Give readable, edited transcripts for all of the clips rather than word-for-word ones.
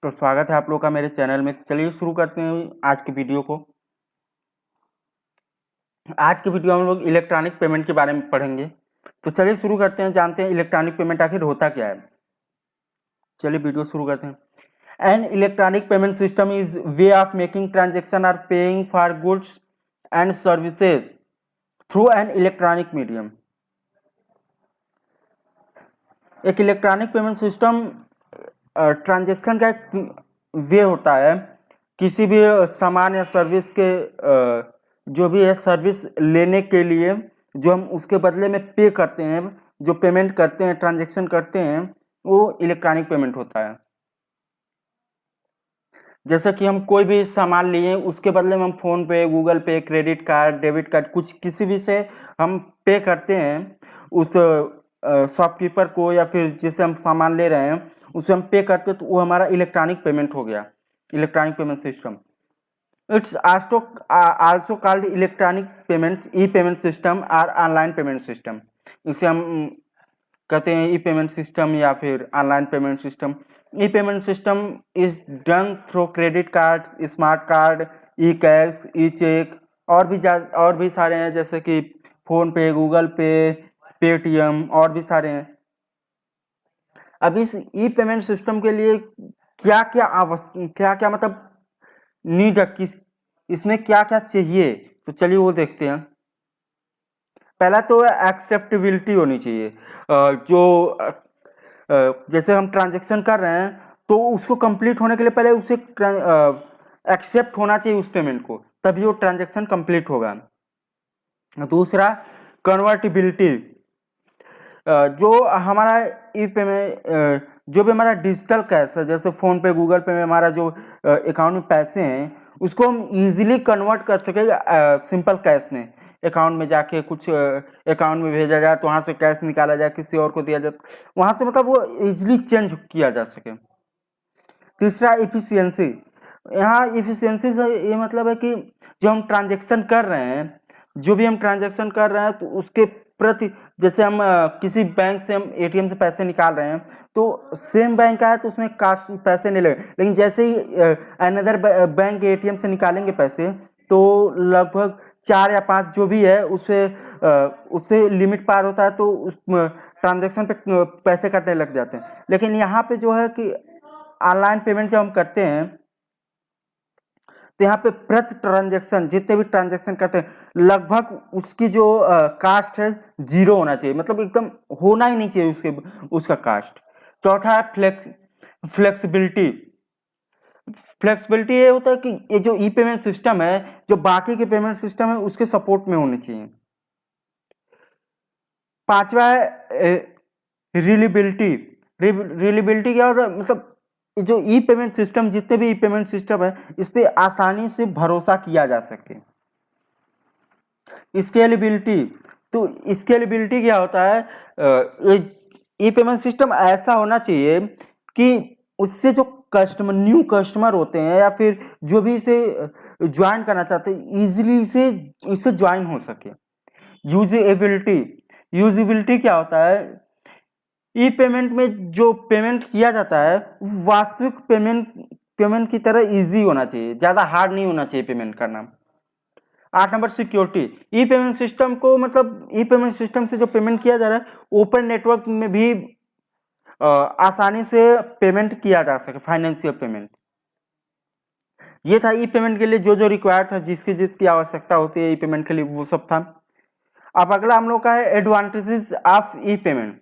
तो स्वागत है आप लोग का मेरे चैनल में। चलिए शुरू करते हैं आज की वीडियो को। आज की वीडियो में हम लोग इलेक्ट्रॉनिक पेमेंट के बारे में पढ़ेंगे। तो चलिए शुरू करते हैं, जानते हैं इलेक्ट्रॉनिक पेमेंट आखिर होता क्या है। चलिए वीडियो शुरू करते हैं। An electronic payment system is way of making transaction or paying for goods and services through an electronic medium. एक इलेक्ट्रॉनिक पेमेंट सिस्टम ट्रांजैक्शन का एक वे होता है, किसी भी सामान या सर्विस के जो भी है सर्विस लेने के लिए जो हम उसके बदले में पे करते हैं, जो पेमेंट करते हैं, ट्रांजैक्शन करते हैं, वो इलेक्ट्रॉनिक पेमेंट होता है। जैसे कि हम कोई भी सामान लिए, उसके बदले में हम फोन पे, गूगल पे, क्रेडिट कार्ड, डेबिट कार्ड, कुछ किसी भी से हम पे करते हैं उस शॉपकीपर को, या फिर जिसे हम सामान ले रहे हैं उसे हम पे करते हैं, तो वो हमारा इलेक्ट्रॉनिक पेमेंट हो गया, electronic payment system. It's also called electronic payment, e payment system और ऑनलाइन पेमेंट सिस्टम। इसे हम कहते हैं ई पेमेंट सिस्टम या फिर online payment system. E payment system is done through credit card, smart card, e cash, e cheque और भी सारे हैं, जैसे कि फोन पे, गूगल पे, पेटीएम और भी सारे हैं। अब इस ई पेमेंट सिस्टम के लिए क्या क्या मतलब नीड है, किस इसमें क्या क्या चाहिए, तो चलिए वो देखते हैं। पहला तो एक्सेप्टेबिलिटी होनी चाहिए। जैसे हम ट्रांजैक्शन कर रहे हैं तो उसको कंप्लीट होने के लिए पहले उसे एक्सेप्ट होना चाहिए उस पेमेंट को, तभी वो ट्रांजैक्शन कंप्लीट होगा। दूसरा कन्वर्टिबिलिटी, जो हमारा ई पेमेंट जो भी हमारा डिजिटल कैश है, जैसे फोन पे, गूगल पे में हमारा जो अकाउंट में पैसे हैं उसको हम इजीली कन्वर्ट कर सकेंगे सिंपल कैश में। अकाउंट में जाके कुछ अकाउंट में भेजा जाए तो वहाँ से कैश निकाला जाए, किसी और को दिया जाए, वहाँ से मतलब वो इजीली चेंज किया जा सके। तीसरा इफिशियंसी, यहाँ इफिशियंसी से ये मतलब है कि जो हम ट्रांजेक्शन कर रहे हैं, जो भी हम ट्रांजेक्शन कर रहे हैं तो उसके प्रति, जैसे हम किसी बैंक से हम एटीएम से पैसे निकाल रहे हैं तो सेम बैंक का है तो उसमें काश पैसे नहीं लगे, लेकिन जैसे ही अनदर बैंक एटीएम से निकालेंगे पैसे तो लगभग 4 या 5 जो भी है उससे लिमिट पार होता है, तो उस ट्रांजेक्शन पे पैसे कटने लग जाते हैं। लेकिन यहाँ पे जो है कि ऑनलाइन पेमेंट जब हम करते हैं तो यहाँ पे प्रति ट्रांजेक्शन, जितने भी ट्रांजेक्शन करते हैं लगभग उसकी जो कास्ट है 0 होना चाहिए, मतलब एकदम होना ही नहीं चाहिए उसका कास्ट। चौथा है फ्लेक्सिबिलिटी। फ्लेक्सिबिलिटी ये होता है कि ये जो ई पेमेंट सिस्टम है, जो बाकी के पेमेंट सिस्टम है उसके सपोर्ट में होनी चाहिए। पांचवा है रिलेबिलिटी। रिलेबिलिटी क्या होता है, मतलब जो ई पेमेंट सिस्टम, जितने भी ई पेमेंट सिस्टम है इस पे आसानी से भरोसा किया जा सके। स्केलेबिलिटी, तो स्केलेबिलिटी क्या होता है, ई पेमेंट सिस्टम ऐसा होना चाहिए कि उससे जो कस्टमर, न्यू कस्टमर होते हैं या फिर जो भी इसे ज्वाइन करना चाहते हैं, इजीली इसे ज्वाइन हो सके। यूजेबिलिटी, यूजेबिलिटी क्या होता है, ई पेमेंट में जो पेमेंट किया जाता है वास्तविक पेमेंट की तरह इजी होना चाहिए, ज्यादा हार्ड नहीं होना चाहिए पेमेंट करना। 8 नंबर सिक्योरिटी। ई पेमेंट सिस्टम को, मतलब ई पेमेंट सिस्टम से जो पेमेंट किया जा रहा है ओपन नेटवर्क में भी आसानी से पेमेंट किया जा सके, फाइनेंशियल पेमेंट। ये था ई पेमेंट के लिए जो जो रिक्वायर्ड था, जिसकी आवश्यकता होती है ई पेमेंट के लिए, वो सब था। अब अगला हम लोग का है एडवांटेजेस ऑफ ई पेमेंट।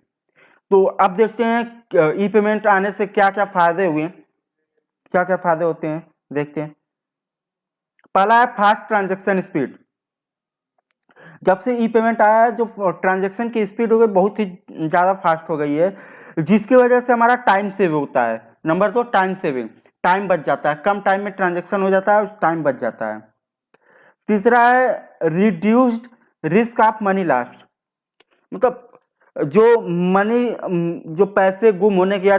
तो अब देखते हैं ई पेमेंट आने से क्या क्या फायदे हुए, क्या क्या फायदे होते हैं, देखते हैं। पहला है फास्ट ट्रांजैक्शन स्पीड। जब से ई पेमेंट आया है, जो ट्रांजैक्शन की स्पीड हो गई बहुत ही ज़्यादा फास्ट हो गई है, जिसकी वजह से हमारा टाइम सेव होता है। नंबर 2 टाइम सेविंग, टाइम बच जाता है, कम टाइम में ट्रांजैक्शन हो जाता है और टाइम बच जाता है। तीसरा है reduced risk of money lost, मतलब जो पैसे गुम होने के या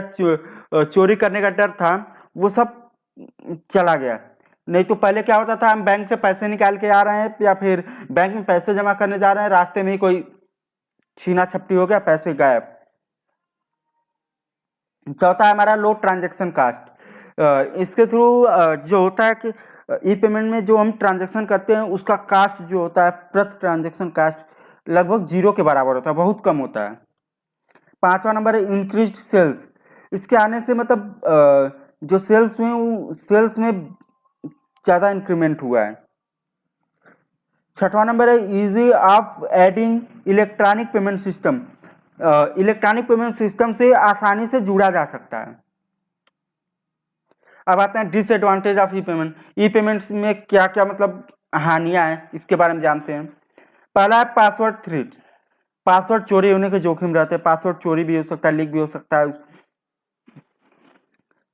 चोरी करने का डर था वो सब चला गया। नहीं तो पहले क्या होता था, हम बैंक से पैसे निकाल के आ रहे हैं या फिर बैंक में पैसे जमा करने जा रहे हैं, रास्ते में ही कोई छीना छपटी हो गया, पैसे गायब। चौथा है हमारा लो ट्रांजैक्शन कास्ट। इसके थ्रू जो होता है कि ई पेमेंट में जो हम ट्रांजैक्शन करते हैं उसका कास्ट जो होता है, प्रति ट्रांजैक्शन कास्ट लगभग 0 के बराबर होता है, बहुत कम होता है। 5वां नंबर है इंक्रीज्ड सेल्स। इसके आने से मतलब जो सेल्स हुए वो सेल्स में ज़्यादा इंक्रीमेंट हुआ है। 6वां नंबर है easy of adding electronic payment system. Electronic payment system से आसानी से जुड़ा जा सकता है। अब आते हैं disadvantage of e payment. E payments में क्या क्या मतलब हानियां हैं, इसके बारे में जानते हैं। पहला है पासवर्ड थ्रेट्स। पासवर्ड चोरी होने के जोखिम रहते हैं, पासवर्ड चोरी भी हो सकता है, लीक भी हो सकता है।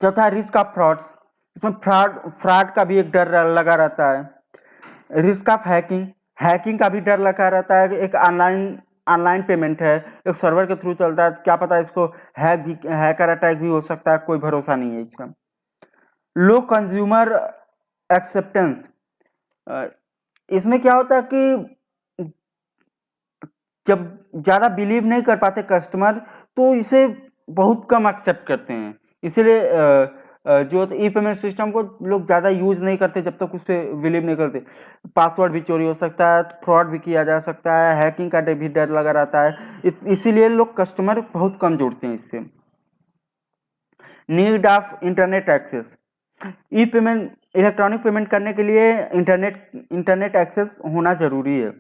चौथा रिस्क ऑफ फ्रॉड्स। इसमें फ्रॉड का भी एक डर लगा रहता है। Risk of hacking. हैकिंग का भी डर लगा रहता है। एक ऑनलाइन पेमेंट है, एक सर्वर के थ्रू चलता है, क्या पता इसको हैकर अटैक भी हो सकता है, कोई भरोसा नहीं है इसका। लो कंज्यूमर एक्सेप्टेंस। इसमें क्या होता है कि जब ज़्यादा बिलीव नहीं कर पाते कस्टमर तो इसे बहुत कम एक्सेप्ट करते हैं। इसीलिए जो ई पेमेंट सिस्टम को लोग ज़्यादा यूज़ नहीं करते जब तक उस पर बिलीव नहीं करते। पासवर्ड भी चोरी हो सकता है, फ्रॉड भी किया जा सकता है, हैकिंग का भी डर लगा रहता है, इसीलिए लोग कस्टमर बहुत कम जुड़ते हैं इससे। Need of internet access. E payment electronic payment करने के लिए इंटरनेट एक्सेस होना जरूरी है।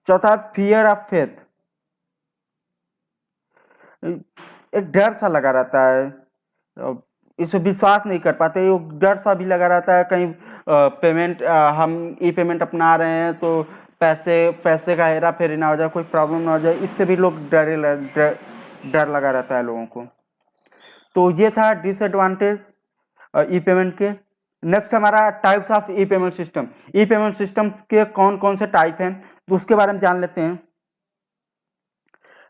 चौथा फियर ऑफ फेथ। एक डर सा लगा रहता है, इस पे विश्वास नहीं कर पाते, एक डर सा भी लगा रहता है कहीं पेमेंट हम ई पेमेंट अपना रहे हैं तो पैसे का हेरा फेरी ना हो जाए, कोई प्रॉब्लम ना हो जाए, इससे भी लोग डर लगा रहता है लोगों को। तो ये था डिसएडवांटेज ई पेमेंट के। नेक्स्ट हमारा types of e payment system. E payment systems के कौन कौन से टाइप हैं तो उसके बारे में जान लेते हैं।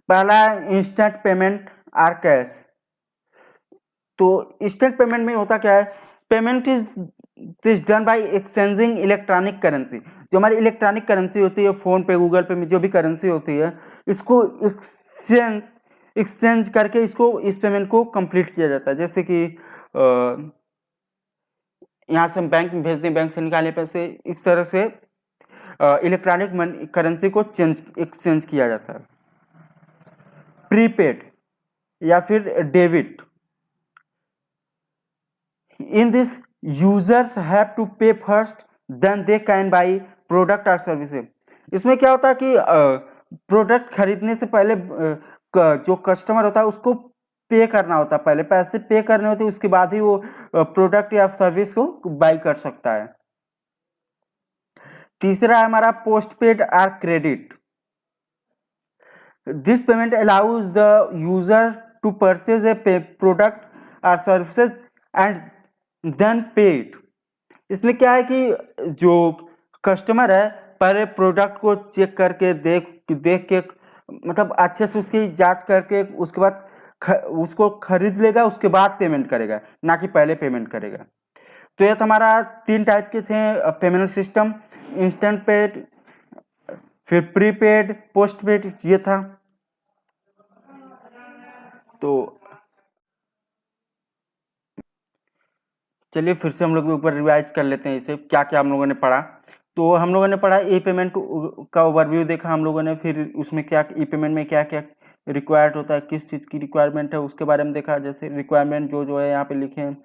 पहला है इंस्टेंट पेमेंट और कैश। तो इंस्टेंट पेमेंट में होता क्या है, payment is done by exchanging electronic currency. जो हमारी इलेक्ट्रॉनिक करेंसी होती है, फोन पे गूगल पे में जो भी करेंसी होती है, इसको एक्सचेंज करके इस पेमेंट को कंप्लीट किया जाता है। जैसे कि यहाँ से हम बैंक में भेज दें, बैंक से निकाले पैसे, इस तरह से इलेक्ट्रॉनिक करेंसी को एक्सचेंज किया जाता है। प्रीपेड या फिर debit, in this users have to pay first then they can buy product और सर्विसेज। इसमें क्या होता है कि प्रोडक्ट खरीदने से पहले जो कस्टमर होता है उसको पे करना होता है, पहले पैसे पे करने होते हैं, उसके बाद ही वो प्रोडक्ट या सर्विस को बाई कर सकता है। तीसरा है हमारा पोस्ट पेड और credit. This payment allows the user to purchase a product और सर्विसेज एंड देन पेड। इसमें क्या है कि जो कस्टमर है पहले प्रोडक्ट को चेक करके देख के मतलब अच्छे से उसकी जांच करके उसके बाद उसको खरीद लेगा, उसके बाद पेमेंट करेगा, ना कि पहले पेमेंट करेगा। तो ये तो हमारा 3 टाइप के थे पेमेंट सिस्टम, इंस्टेंट पेड, फिर प्रीपेड, पोस्ट पेड, ये था। तो चलिए फिर से हम लोग ऊपर रिवाइज कर लेते हैं इसे, क्या क्या हम लोगों ने पढ़ा। तो हम लोगों ने पढ़ा ई पेमेंट का ओवरव्यू देखा हम लोगों ने, फिर उसमें क्या ई पेमेंट में क्या क्या रिक्वायर्ड होता है, किस चीज़ की रिक्वायरमेंट है उसके बारे में देखा। जैसे रिक्वायरमेंट जो है यहाँ पे लिखे हैं,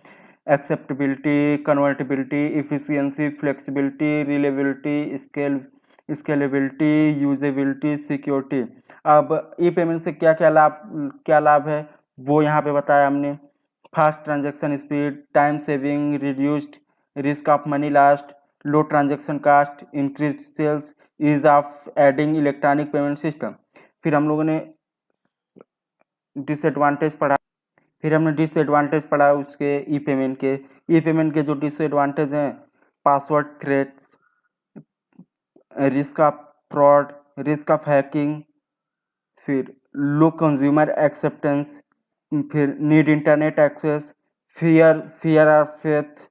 acceptability, convertibility, efficiency, flexibility, reliability, scalability, usability, security. अब ई पेमेंट से क्या लाभ है वो यहाँ पे बताया हमने। Fast transaction speed, time saving, reduced risk of money lost, low transaction cost, increase sales, ease of adding electronic payment system. फिर हम लोगों ने डिसएडवांटेज पढ़ा, फिर हमने डिसएडवांटेज पढ़ा उसके ई पेमेंट के जो डिसएडवांटेज हैं, password threats, risk of fraud, risk of hacking, फिर लो कंज्यूमर एक्सेप्टेंस, फिर need internet access, fear of faith.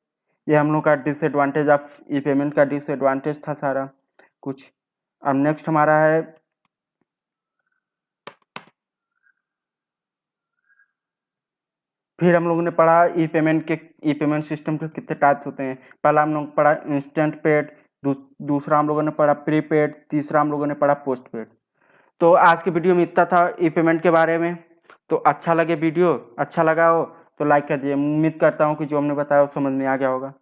ये हम लोग का डिसएडवांटेज ऑफ ई पेमेंट का डिसएडवांटेज था सारा कुछ। अब नेक्स्ट हमारा है फिर हम लोगों ने पढ़ा ई पेमेंट सिस्टम के कितने टाइप्स होते हैं। पहला हम लोग पढ़ा इंस्टेंट पेड, दूसरा हम लोगों ने पढ़ा प्रीपेड, तीसरा हम लोगों ने पढ़ा पोस्ट पेड। तो आज के वीडियो में इतना था ई पेमेंट के बारे में। तो अच्छा लगा हो तो लाइक कर दिए। उम्मीद करता हूँ कि जो हमने बताया वो समझ में आ गया होगा।